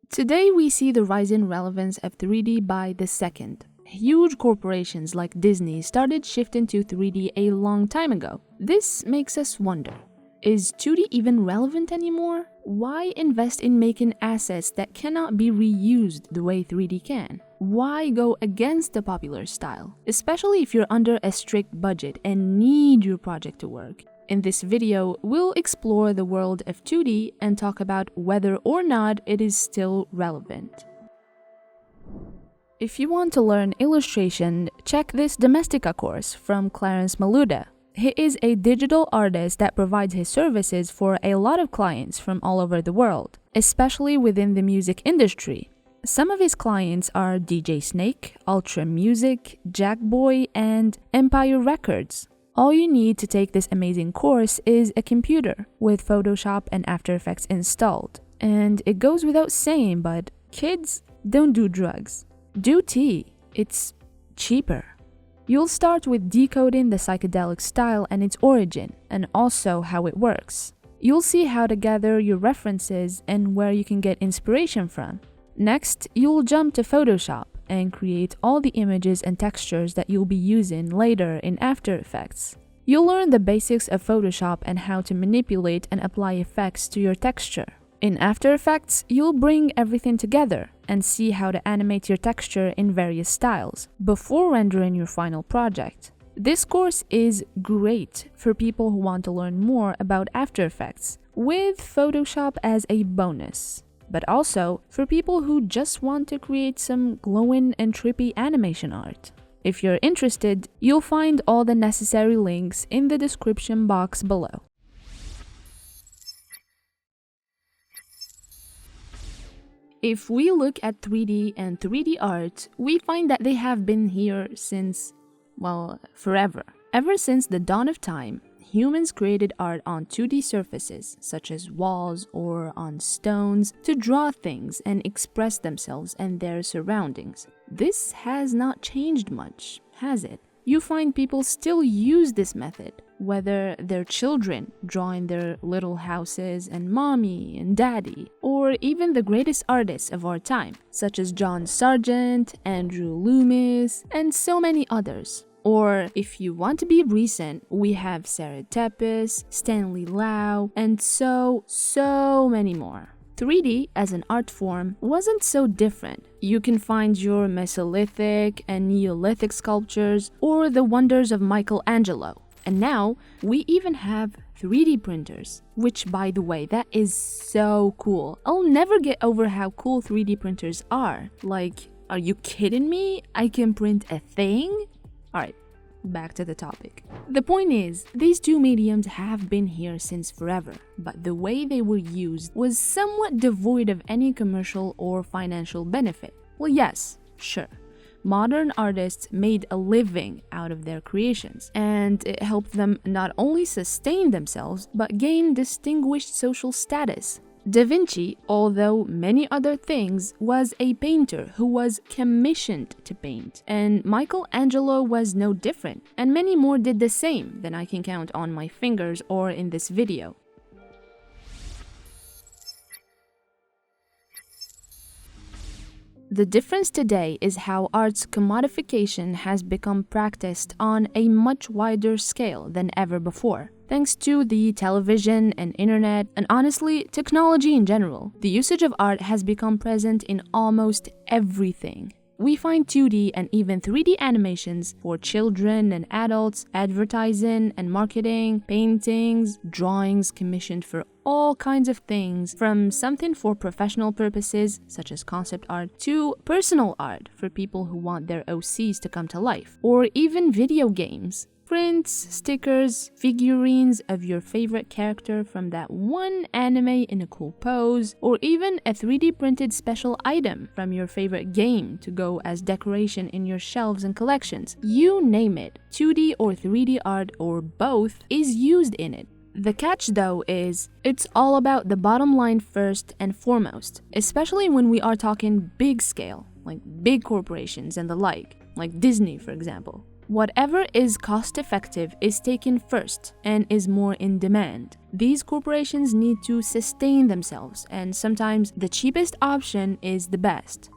Today we see the rising relevance of 3D by the second. Huge corporations like Disney started shifting to 3D a long time ago. This makes us wonder, is 2D even relevant anymore? Why invest in making assets that cannot be reused the way 3D can? Why go against the popular style, especially if you're under a strict budget and need your project to work? In this video, we'll explore the world of 2D and talk about whether or not it is still relevant. If you want to learn illustration, check this Domestika course from Klarens Malluta. He is a digital artist that provides his services for a lot of clients from all over the world, especially within the music industry. Some of his clients are DJ Snake, Ultra Music, Jackboy, and Empire Records. All you need to take this amazing course is a computer with Photoshop and After Effects installed. And it goes without saying, but kids, don't do drugs. Do tea. It's cheaper. You'll start with decoding the psychedelic style and its origin, and also how it works. You'll see how to gather your references and where you can get inspiration from. Next, you'll jump to Photoshop and create all the images and textures that you'll be using later in After Effects. You'll learn the basics of Photoshop and how to manipulate and apply effects to your texture. In After Effects, you'll bring everything together and see how to animate your texture in various styles before rendering your final project. This course is great for people who want to learn more about After Effects, with Photoshop as a bonus, but also for people who just want to create some glowing and trippy animation art. If you're interested, you'll find all the necessary links in the description box below. If we look at 3D and 3D art, we find that they have been here since, well, forever. Ever since the dawn of time, humans created art on 2D surfaces, such as walls or on stones, to draw things and express themselves and their surroundings. This has not changed much, has it? You find people still use this method, whether they're children drawing their little houses and mommy and daddy, or even the greatest artists of our time, such as John Sargent, Andrew Loomis, and so many others. Or if you want to be recent, we have Sarah Tepes, Stanley Lau, and so many more. 3D as an art form wasn't so different. You can find your Mesolithic and Neolithic sculptures or the wonders of Michelangelo. And now we even have 3D printers, which, by the way, that is so cool. I'll never get over how cool 3D printers are. Like, are you kidding me? I can print a thing? Alright, back to the topic. The point is, these two mediums have been here since forever, but the way they were used was somewhat devoid of any commercial or financial benefit. Well, yes, sure. Modern artists made a living out of their creations, and it helped them not only sustain themselves, but gain distinguished social status. Da Vinci, although many other things, was a painter who was commissioned to paint, and Michelangelo was no different, and many more did the same than I can count on my fingers or in this video. The difference today is how art's commodification has become practiced on a much wider scale than ever before. Thanks to the television and internet, and honestly, technology in general, the usage of art has become present in almost everything. We find 2D and even 3D animations for children and adults, advertising and marketing, paintings, drawings commissioned for all kinds of things, from something for professional purposes, such as concept art, to personal art for people who want their OCs to come to life, or even video games. Prints, stickers, figurines of your favorite character from that one anime in a cool pose, or even a 3D printed special item from your favorite game to go as decoration in your shelves and collections. You name it, 2D or 3D art or both is used in it. The catch, though, is it's all about the bottom line first and foremost, especially when we are talking big scale, like big corporations and the like Disney, for example. Whatever is cost-effective is taken first and is more in demand. These corporations need to sustain themselves, and sometimes the cheapest option is the best.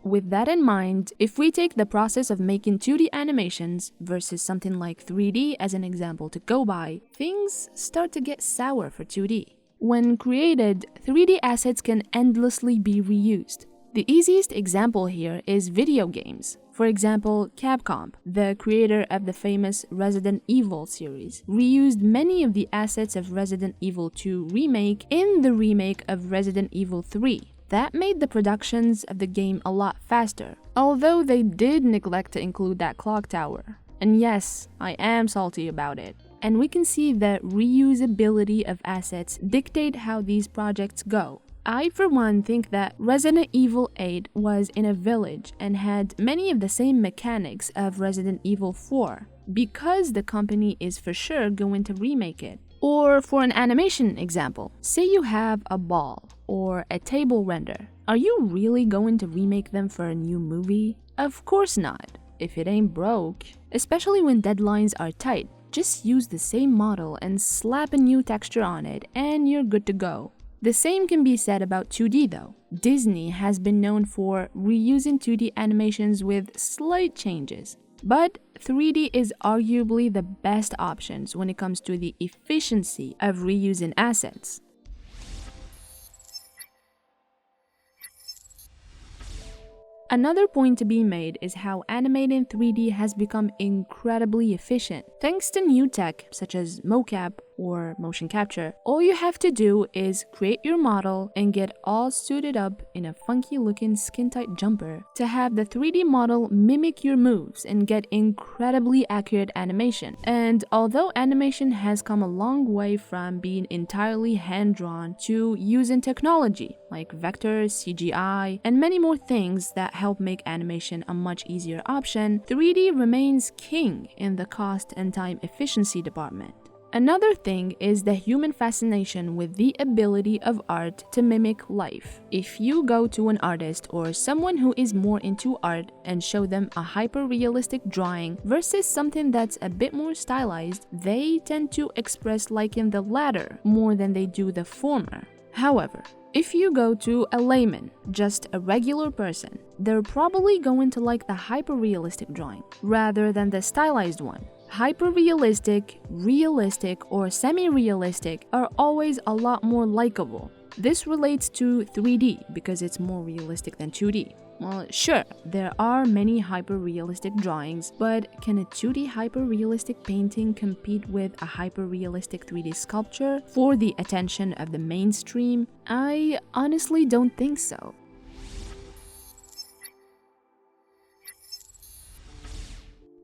With that in mind, if we take the process of making 2D animations versus something like 3D as an example to go by, things start to get sour for 2D. When created, 3D assets can endlessly be reused. The easiest example here is video games. For example, Capcom, the creator of the famous Resident Evil series, reused many of the assets of Resident Evil 2 remake in the remake of Resident Evil 3. That made the productions of the game a lot faster, although they did neglect to include that clock tower. And yes, I am salty about it. And we can see that reusability of assets dictate how these projects go. I, for one, think that Resident Evil 8 was in a village and had many of the same mechanics of Resident Evil 4, because the company is for sure going to remake it. Or for an animation example, say you have a ball or a table render. Are you really going to remake them for a new movie? Of course not, if it ain't broke. Especially when deadlines are tight, just use the same model and slap a new texture on it and you're good to go. The same can be said about 2D though. Disney has been known for reusing 2D animations with slight changes. But 3D is arguably the best options when it comes to the efficiency of reusing assets. Another point to be made is how animating 3D has become incredibly efficient. Thanks to new tech such as mocap or motion capture, all you have to do is create your model and get all suited up in a funky looking skin-tight jumper to have the 3D model mimic your moves and get incredibly accurate animation. And although animation has come a long way from being entirely hand-drawn to using technology like vectors, CGI, and many more things that help make animation a much easier option, 3D remains king in the cost and time efficiency department. Another thing is the human fascination with the ability of art to mimic life. If you go to an artist or someone who is more into art and show them a hyper-realistic drawing versus something that's a bit more stylized, they tend to express liking the latter more than they do the former. However, if you go to a layman, just a regular person, they're probably going to like the hyper-realistic drawing rather than the stylized one. Hyper-realistic, realistic, or semi-realistic are always a lot more likable. This relates to 3D because it's more realistic than 2D. Well, sure, there are many hyper-realistic drawings, but can a 2D hyper-realistic painting compete with a hyper-realistic 3D sculpture for the attention of the mainstream? I honestly don't think so.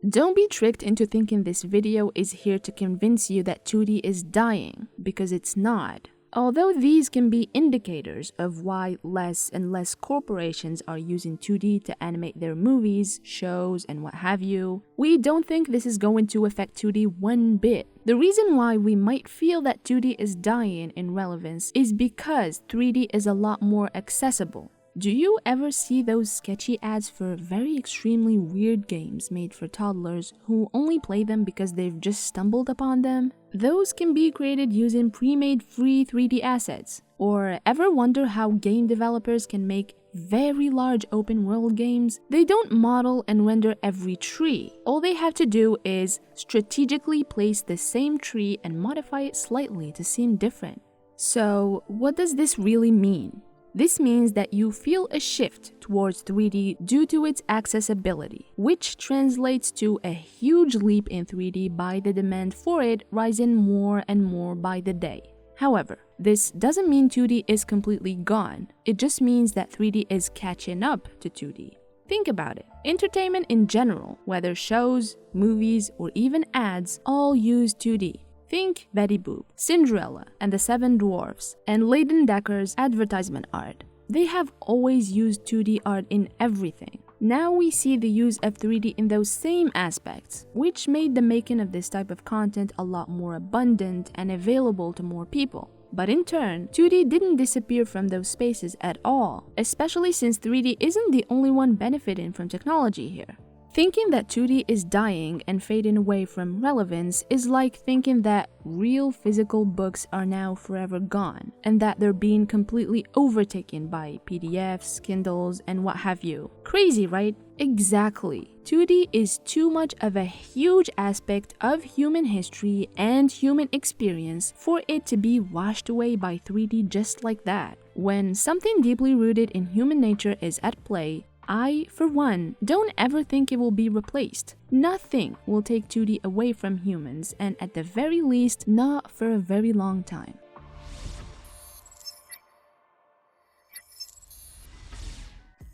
Don't be tricked into thinking this video is here to convince you that 2D is dying, because it's not. Although these can be indicators of why less and less corporations are using 2D to animate their movies, shows, and what have you, we don't think this is going to affect 2D one bit. The reason why we might feel that 2D is dying in relevance is because 3D is a lot more accessible. Do you ever see those sketchy ads for very extremely weird games made for toddlers who only play them because they've just stumbled upon them? Those can be created using pre-made free 3D assets. Or ever wonder how game developers can make very large open world games? They don't model and render every tree. All they have to do is strategically place the same tree and modify it slightly to seem different. So, what does this really mean? This means that you feel a shift towards 3D due to its accessibility, which translates to a huge leap in 3D by the demand for it rising more and more by the day. However, this doesn't mean 2D is completely gone. It just means that 3D is catching up to 2D. Think about it. Entertainment in general, whether shows, movies, or even ads, all use 2D. Think Betty Boop, Cinderella, and the Seven Dwarfs, and Leighton Decker's advertisement art. They have always used 2D art in everything. Now we see the use of 3D in those same aspects, which made the making of this type of content a lot more abundant and available to more people. But in turn, 2D didn't disappear from those spaces at all, especially since 3D isn't the only one benefiting from technology here. Thinking that 2D is dying and fading away from relevance is like thinking that real physical books are now forever gone and that they're being completely overtaken by PDFs, Kindles, and what have you. Crazy, right? Exactly. 2D is too much of a huge aspect of human history and human experience for it to be washed away by 3D just like that. When something deeply rooted in human nature is at play, I, for one, don't ever think it will be replaced. Nothing will take 2D away from humans, and at the very least, not for a very long time.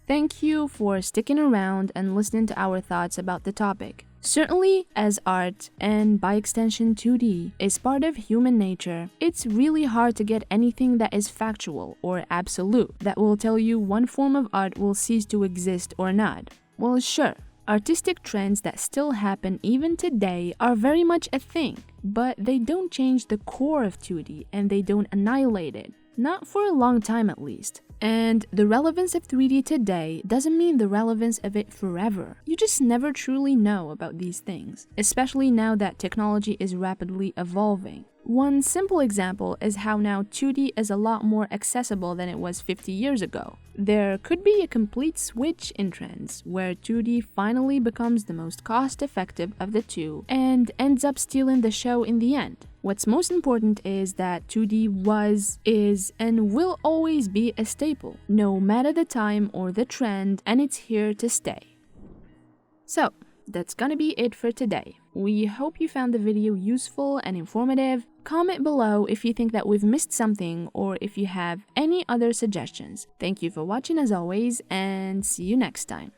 Thank you for sticking around and listening to our thoughts about the topic. Certainly, as art, and by extension 2D, is part of human nature, it's really hard to get anything that is factual or absolute, that will tell you one form of art will cease to exist or not. Well, sure, artistic trends that still happen even today are very much a thing, but they don't change the core of 2D and they don't annihilate it. Not for a long time at least. And the relevance of 3D today doesn't mean the relevance of it forever. You just never truly know about these things, especially now that technology is rapidly evolving. One simple example is how now 2D is a lot more accessible than it was 50 years ago. There could be a complete switch in trends where 2D finally becomes the most cost-effective of the two and ends up stealing the show in the end. What's most important is that 2D was, is, and will always be a staple, no matter the time or the trend, and it's here to stay. So, that's gonna be it for today. We hope you found the video useful and informative. Comment below if you think that we've missed something or if you have any other suggestions. Thank you for watching as always, and see you next time.